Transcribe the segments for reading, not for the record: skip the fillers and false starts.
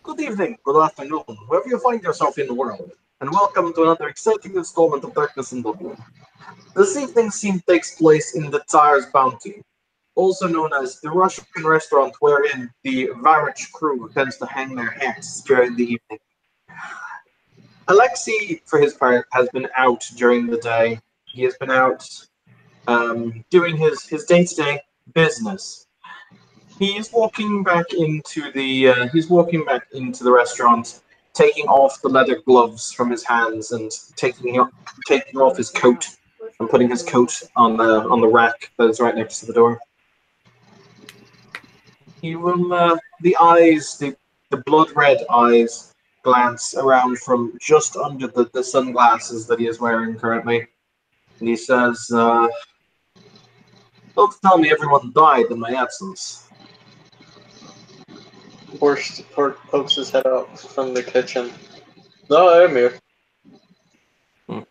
Good evening, good afternoon, wherever you find yourself in the world, and welcome to another exciting installment of Darkness in Dublin. This evening's scene takes place in the Tire's Bounty, also known as the Russian restaurant wherein the Varich crew tends to hang their hats during the evening. Alexei, for his part, has been out during the day. He has been out doing his day-to-day business. He's walking back into the restaurant, taking off the leather gloves from his hands and taking off his coat and putting his coat on the rack that is right next to the door. He will the blood red eyes glance around from just under the sunglasses that he is wearing currently, and he says, "Don't tell me everyone died in my absence." Horst pokes his head out from the kitchen. No, I'm here. I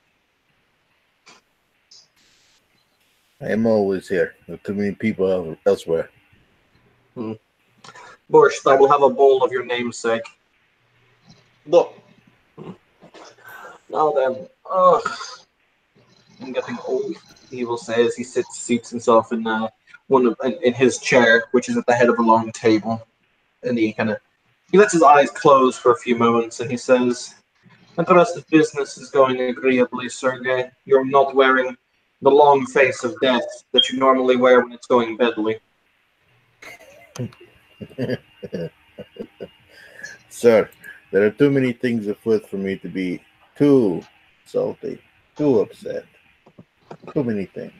am always here. There are too many people elsewhere. Borscht, I will have a bowl of your namesake. Look. Now then, I'm getting old, he will say as he seats himself in his chair, which is at the head of a long table. And he lets his eyes close for a few moments and he says, "And the rest of business is going agreeably, Sergey. You're not wearing the long face of death that you normally wear when it's going badly." Sir, there are too many things afoot for me to be too salty, too upset. Too many things.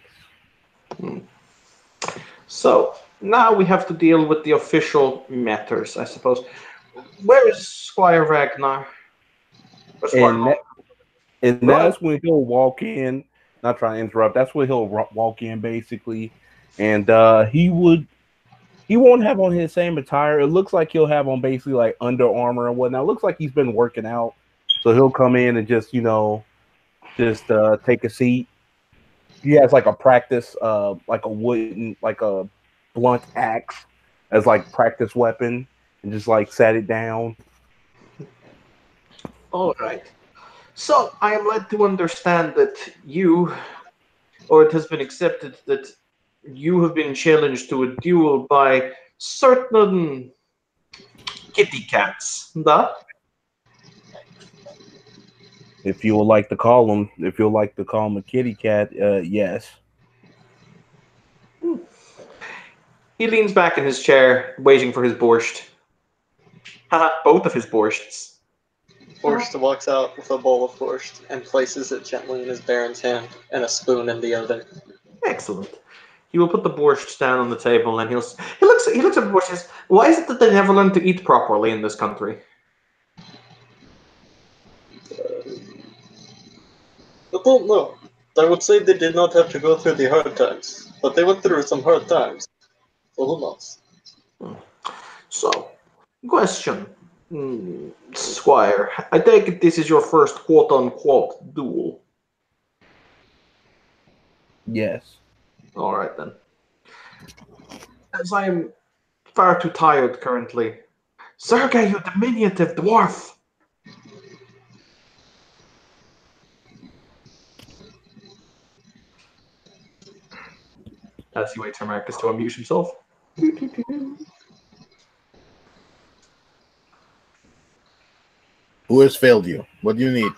So now we have to deal with the official matters, I suppose. Where is Squire Ragnar? And that's when he'll walk in. Not trying to interrupt. That's when he'll walk in basically, and he won't have on his same attire. It looks like he'll have on basically like Under Armour and whatnot. It looks like he's been working out, so he'll come in and just take a seat. He has like a practice, like a wooden, like a blunt axe as like practice weapon, and just like sat it down. All right. So I am led to understand that you, or it has been accepted that you have been challenged to a duel by certain kitty cats. That? If you would like to call him a kitty cat, yes. He leans back in his chair, waiting for his borscht. Both of his borschts. Borscht walks out with a bowl of borscht and places it gently in his Baron's hand and a spoon in the oven. Excellent. He will put the borscht down on the table and he looks at the borscht and says, "Why is it that they never learn to eat properly in this country?" I don't know. I would say they did not have to go through the hard times, but they went through some hard times. So who knows? So, question. Squire, I take it this is your first quote-unquote duel. Yes. All right then. As I am far too tired currently. Sergey, you diminutive dwarf! As he waits for Marcus to unmute himself. Who has failed you? What do you need?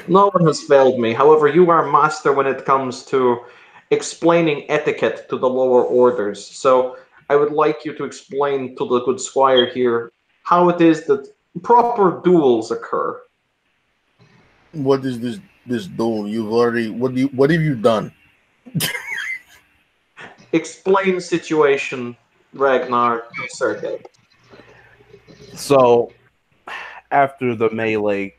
No one has failed me. However, you are master when it comes to explaining etiquette to the lower orders. So I would like you to explain to the good squire here how it is that proper duels occur. What is this duel? What have you done? Explain situation, Ragnar to Sergey. So after the melee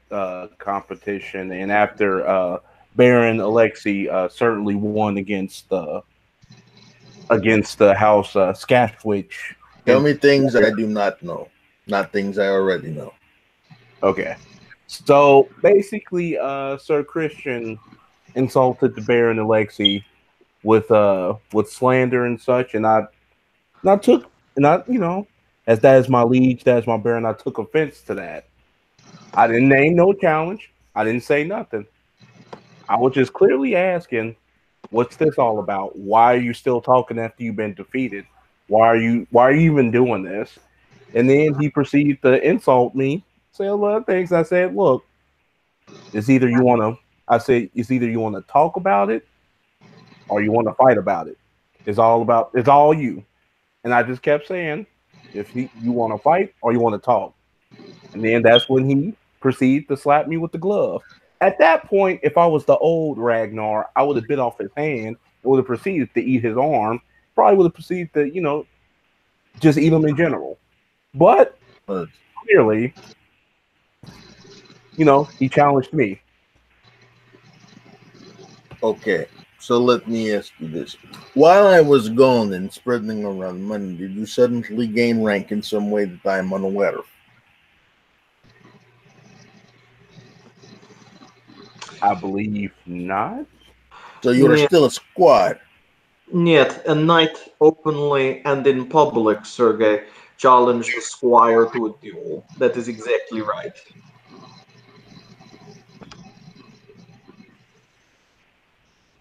competition and after Baron Alexei certainly won against the House Skashwich. Tell me things I do not know, not things I already know. Okay. So basically, Sir Christian insulted the Baron Alexei with slander and such, and I as that is my liege, that is my baron. I took offense to that. I didn't name no challenge. I didn't say nothing. I was just clearly asking, what's this all about? Why are you still talking after you've been defeated? Why are you even doing this? And then he proceeded to insult me, say a lot of things. I said, look, it's either you want to talk about it or you want to fight about it. It's all you. And I just kept saying, you want to fight or you want to talk. And then that's when he proceeded to slap me with the glove. At that point, if I was the old Ragnar, I would have bit off his hand. Would have proceeded to eat his arm. Probably would have proceeded to, just eat him in general. But clearly, he challenged me. Okay, so let me ask you this. While I was gone and spreading around money, did you suddenly gain rank in some way that I am unaware of? I believe not. So you're still a squad. Yet, a knight openly and in public, Sergei, challenged the squire to a duel. That is exactly right.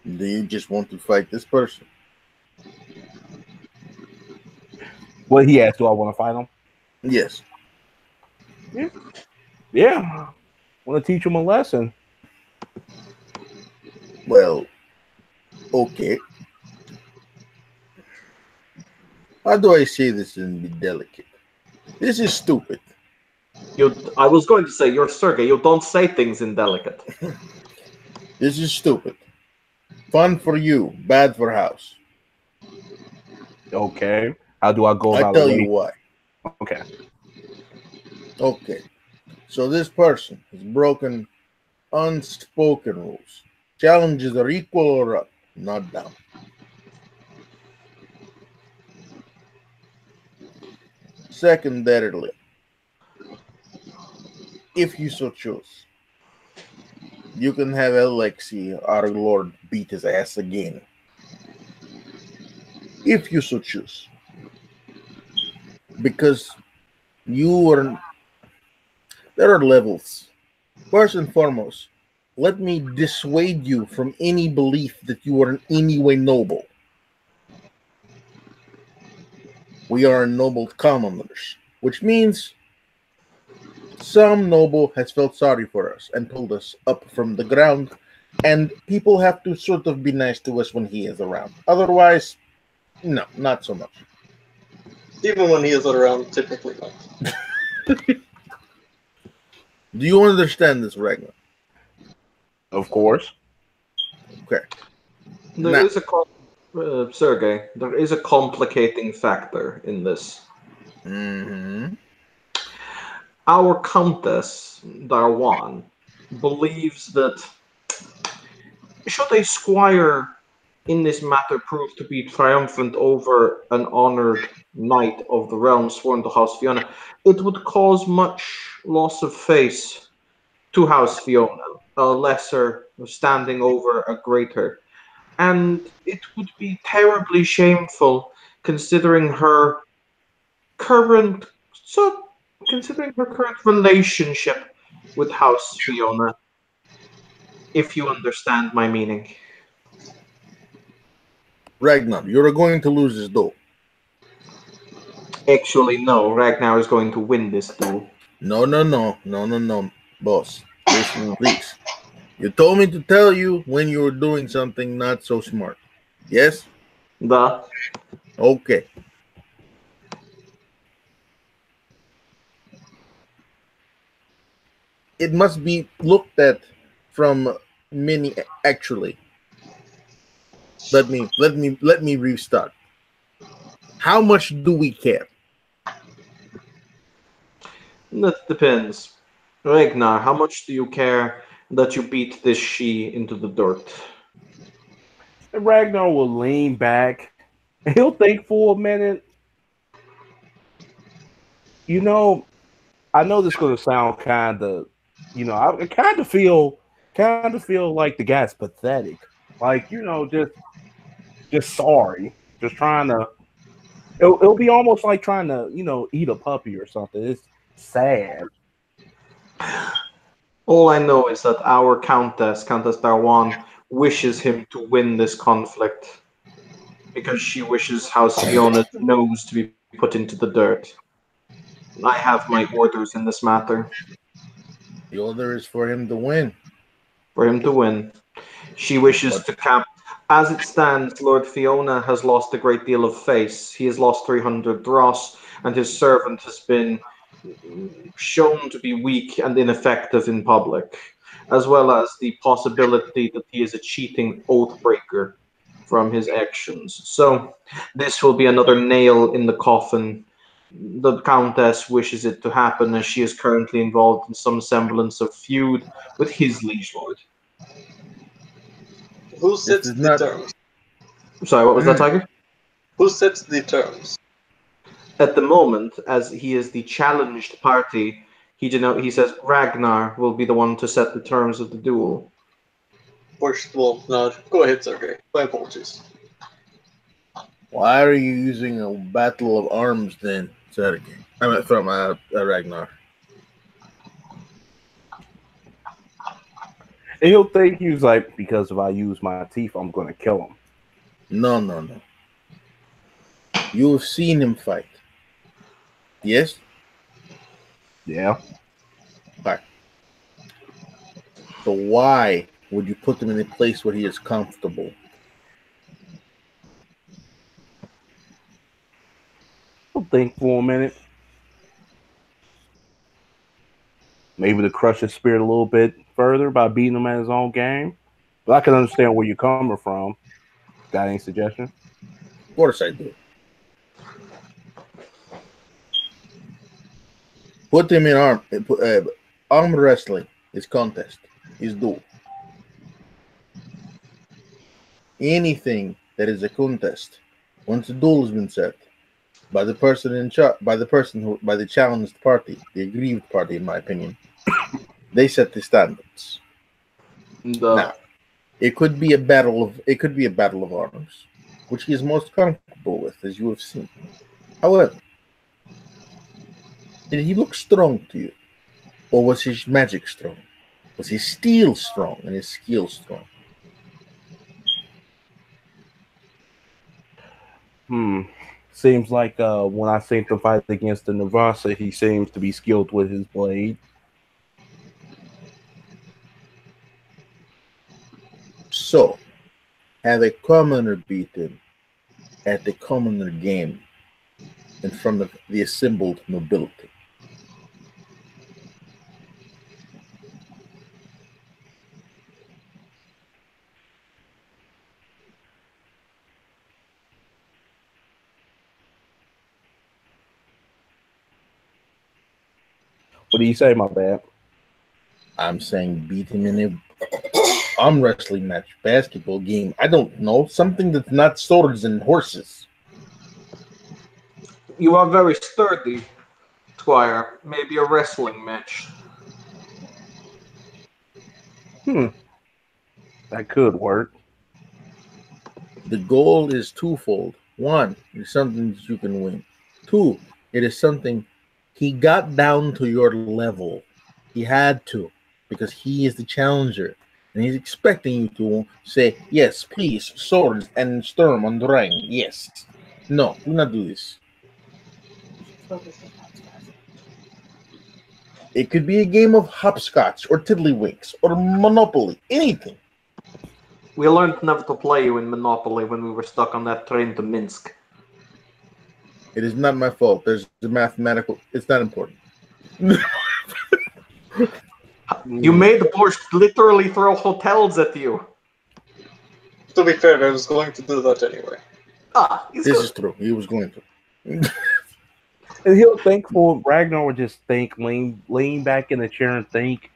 Do you just want to fight this person? Well, he asked, do I want to fight him? Yes. Yeah. Want to teach him a lesson. Well, okay. How do I say this and be delicate? This is stupid. I was going to say, you're Sergei, you don't say things indelicate. This is stupid. Fun for you, bad for house. Okay. How do I go about I tell you why. Okay. Okay. So this person has broken unspoken rules. Challenges are equal or up, not down. Secondarily, if you so choose, you can have Alexei, our lord, beat his ass again. If you so choose. Because there are levels. First and foremost, let me dissuade you from any belief that you are in any way noble. We are noble commoners, which means some noble has felt sorry for us and pulled us up from the ground, and people have to sort of be nice to us when he is around. Otherwise, no, not so much. Even when he is around, typically not. Do you understand this, Ragnar? Of course. Okay. There is Sergei, there is a complicating factor in this. Mm-hmm. Our Countess, Darwan, believes that should a squire in this matter prove to be triumphant over an honored knight of the realm sworn to House Fiona, it would cause much loss of face to House Fiona, a lesser standing over a greater. And it would be terribly shameful considering her current relationship with House Fiona, if you understand my meaning. Ragnar, you're going to lose this duel. Actually, no. Ragnar is going to win this duel. No, boss. Listen, please. You told me to tell you when you were doing something not so smart. Yes? Okay. It must be looked at from many. Actually, let me restart. How much do we care? That depends. Ragnar, how much do you care that you beat this she into the dirt? And Ragnar will lean back. He'll think for a minute. I know this is going to sound kind of, I kind of feel like the guy's pathetic. Like, just sorry, just trying to It'll be almost like trying to, eat a puppy or something. It's sad. All I know is that our Countess Darwan, wishes him to win this conflict because she wishes House Fiona's nose to be put into the dirt. I have my orders in this matter. The order is for him to win. For him to win. She wishes to cap. As it stands, Lord Fiona has lost a great deal of face. He has lost 300 dross, and his servant has been shown to be weak and ineffective in public, as well as the possibility that he is a cheating oath breaker from his actions. So, this will be another nail in the coffin. The Countess wishes it to happen as she is currently involved in some semblance of feud with his liege lord. Who sets the not- terms? Sorry, what was that, Tiger? Who sets the terms? At the moment, as he is the challenged party, he says Ragnar will be the one to set the terms of the duel. First, well, no, go ahead, Sergey. My apologies. Why are you using a battle of arms then, Sergey? I mean, from Ragnar. And he'll think he's like, because if I use my teeth, I'm going to kill him. No. You have seen him fight. Yes? Yeah. Right. So why would you put him in a place where he is comfortable? I'll think for a minute. Maybe to crush his spirit a little bit further by beating him at his own game. But I can understand where you're coming from. Got any suggestions? Of course I do. Put him in arm wrestling is contest, is duel. Anything that is a contest, once the duel has been set by the person by the challenged party, the aggrieved party, in my opinion, they set the standards. Now, it could be a battle of arms, which he is most comfortable with, as you have seen. However, did he look strong to you? Or was his magic strong? Was his steel strong and his skill strong? Seems like when I seen him fight against the Navasa, he seems to be skilled with his blade. So, have a commoner beat him at the commoner game in front of the assembled nobility. What do you say, my bad? I'm saying beat him in a arm wrestling match, basketball game. I don't know. Something that's not swords and horses. You are very sturdy, Squire. Maybe a wrestling match. That could work. The goal is twofold. One, it's something that you can win. Two, it is something he got down to your level. He had to, because he is the challenger. And he's expecting you to say, yes, please, swords and storm on the ring. Yes. No, do not do this. It could be a game of hopscotch or tiddlywinks or Monopoly, anything. We learned never to play you in Monopoly when we were stuck on that train to Minsk. It is not my fault. There's the mathematical. It's not important. You made Borscht literally throw hotels at you. To be fair, I was going to do that anyway. This is true. He was going to. And he'll think for Ragnar would just think, lean back in the chair and think.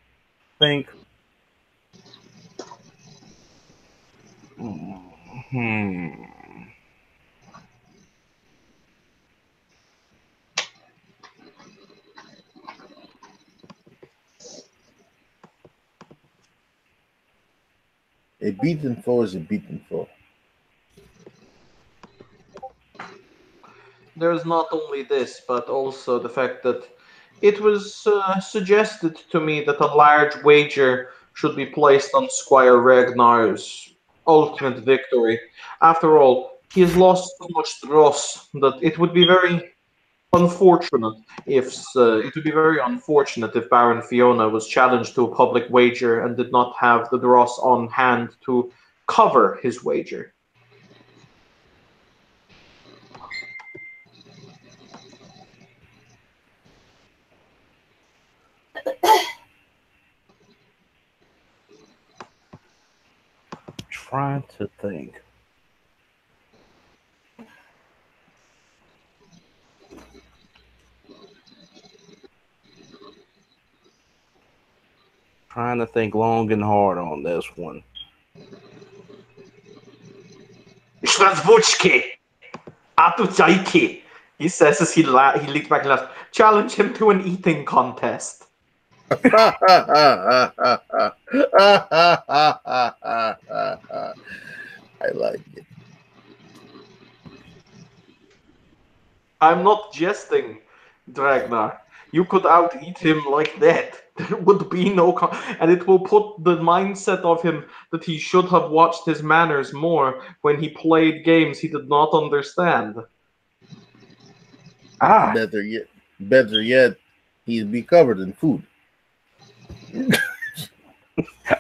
A beaten foe is a beaten foe. there's not only this, but also the fact that it was suggested to me that a large wager should be placed on Squire Ragnar's ultimate victory. After all, he has lost so much dross that it would be very unfortunate if Baron Fiona was challenged to a public wager and did not have the dross on hand to cover his wager. Trying to think. Trying to think long and hard on this one. Shrazvuchki! Atujaiki! He says as he leans back and laughs. Challenge him to an eating contest. I like it. I'm not jesting, Dragnar. You could out-eat him like that. There would be no... and it will put the mindset of him that he should have watched his manners more when he played games he did not understand. Better yet, he'd be covered in food.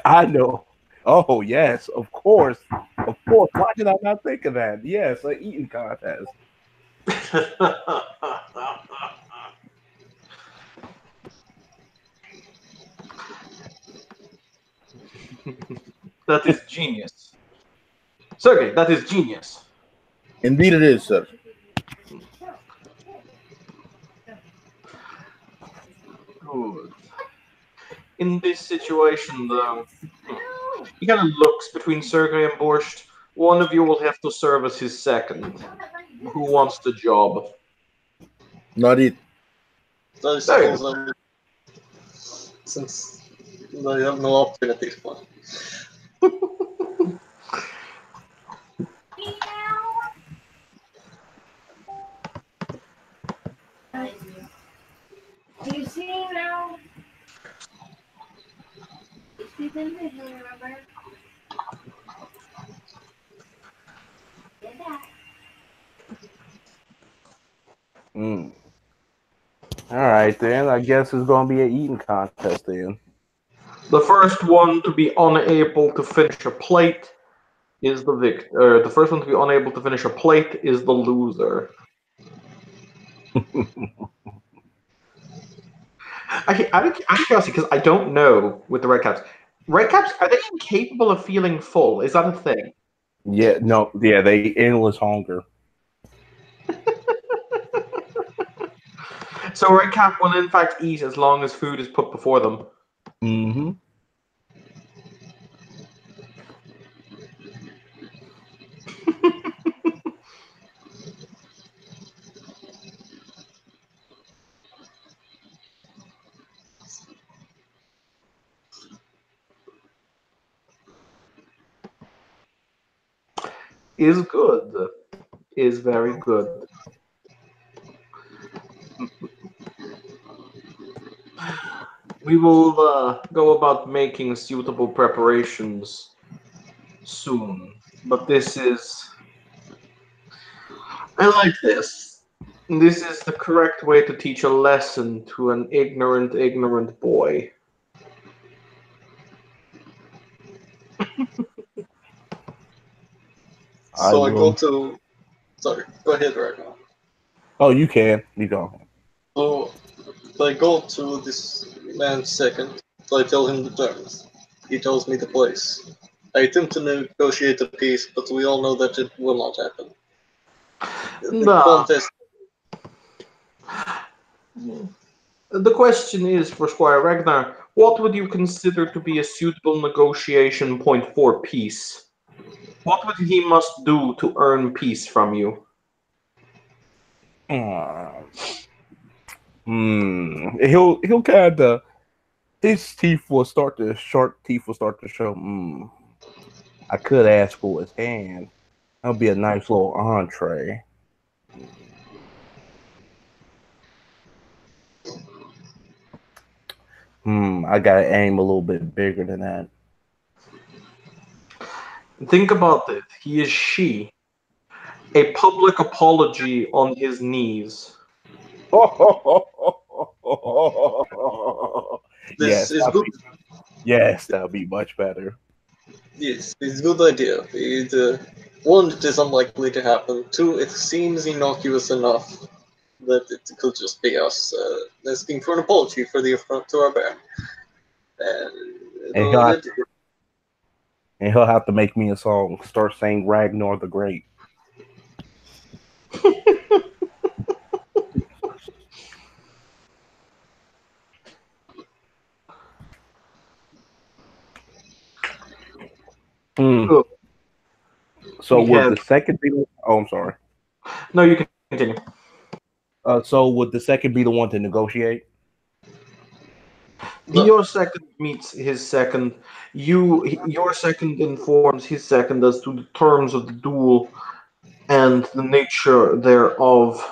I know. Oh, yes, of course. Of course. Why did I not think of that? Yes, an eating contest. That is genius. Sergey, that is genius. Indeed it is, sir. Good. In this situation, though, he kind of looks between Sergey and Borscht. One of you will have to serve as his second. Who wants the job? Not it. I suppose since I have no option at this point. Do you see now? She's in vision, remember? All right, then. I guess it's going to be an eating contest then. The first one to be unable to finish a plate is the victor. The first one to be unable to finish a plate is the loser. I'm curious because I don't know with the Red Caps. Red Caps, are they incapable of feeling full? Is that a thing? Yeah, no, yeah, they endless hunger. So Red Cap will in fact eat as long as food is put before them. Mm-hmm. Is good. Is very good. We will go about making suitable preparations soon. But this is... I like this. This is the correct way to teach a lesson to an ignorant boy. So I go to... Sorry, go ahead right now. Oh, you can. You go. So I go to this man's second. So I tell him the terms. He tells me the place. I attempt to negotiate a peace, but we all know that it will not happen. The contest. The question is for Squire Ragnar, what would you consider to be a suitable negotiation point for peace? What would he must do to earn peace from you? He'll kind of, his teeth will start to, sharp teeth will start to show. I could ask for his hand. That'll be a nice little entree. I gotta aim a little bit bigger than that. Think about it. He is she. A public apology on his knees. This Yes, is good. yes, that'll be much better. Yes, it's a good idea. One, it is unlikely to happen. Two, it seems innocuous enough that it could just be us asking for an apology for the affront to our bear. And he'll have to make me a song. Start saying Ragnar the Great. Good. So We would have- the second be? Oh, I'm sorry. No, you can continue. So would the second be the one to negotiate? Your second meets his second. Your second informs his second as to the terms of the duel and the nature thereof.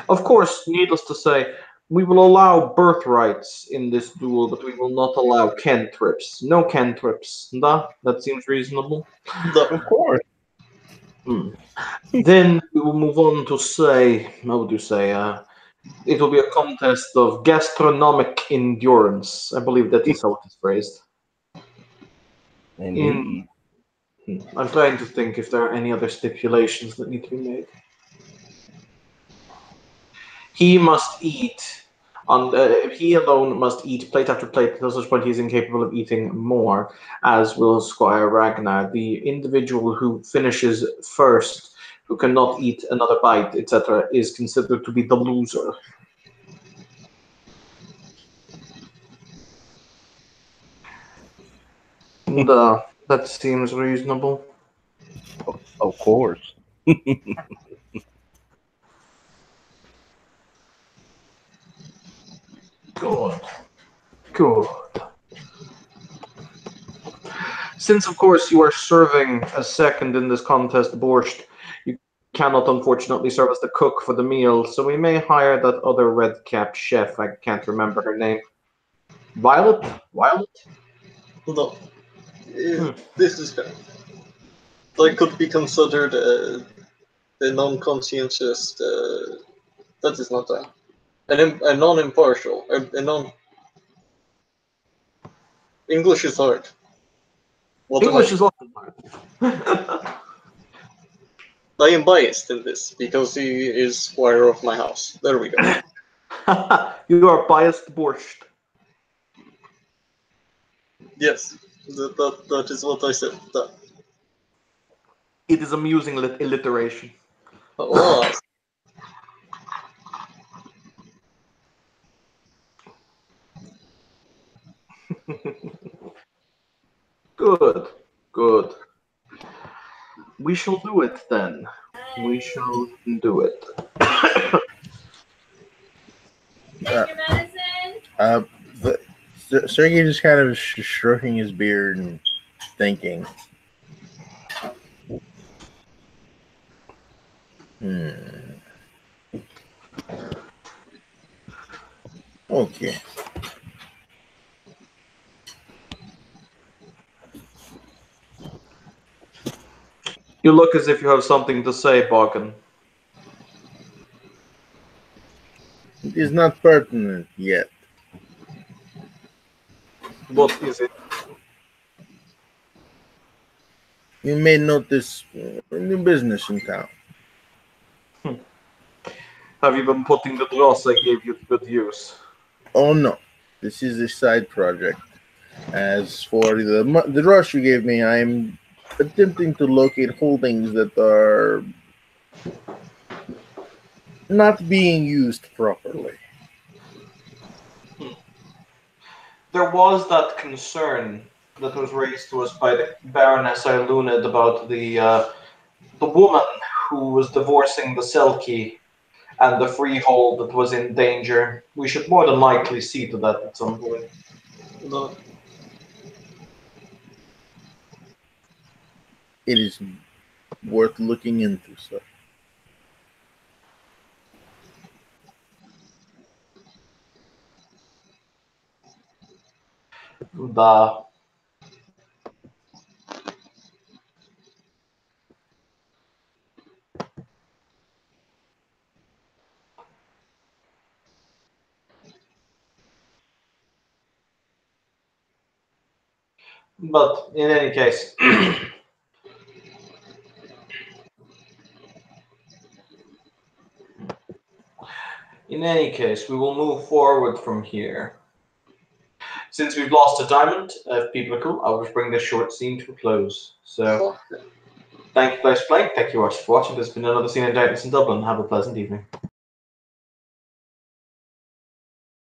Of course, needless to say, we will allow birthrights in this duel, but we will not allow cantrips. No cantrips. That seems reasonable. Of course. Then we will move on to say, how would you say, it will be a contest of gastronomic endurance. I believe that is how it is phrased. Indeed. I'm trying to think if there are any other stipulations that need to be made. He must eat. He alone must eat plate after plate until such point he is incapable of eating more, as will Squire Ragnar. The individual who finishes first, who cannot eat another bite, etc., is considered to be the loser. And, that seems reasonable. Of course. Good. Good. Since, of course, you are serving as second in this contest, Borscht, you cannot unfortunately serve as the cook for the meal, so we may hire that other red-capped chef. I can't remember her name. Violet? No. This is fair. That could be considered a non-conscientious. That is not a non-impartial. A non. English is hard. English is often hard. I am biased in this because he is squire of my house. There we go. You are biased, Borscht. Yes, that is what I said. It is amusing alliteration. Oh, Good, good. We shall do it then. We shall do it. Take your medicine. Sergey just kind of stroking his beard and thinking. Okay. You look as if you have something to say, Balkan. It is not pertinent yet. What is it? You may notice a new business in town. Have you been putting the dross I gave you to good use? Oh no, this is a side project. As for the rush you gave me, I am attempting to locate holdings that are not being used properly. There was that concern that was raised to us by the Baroness Ailunid about the woman who was divorcing the Selkie and the freehold that was in danger. We should more than likely see to that at some point. no. It is worth looking into, sir. The But in any case, we will move forward from here. Since we've lost a diamond, if people are cool, I'll just bring this short scene to a close. So, thank you guys for playing. Thank you guys for watching. There's been another scene in Darkness in Dublin. Have a pleasant evening.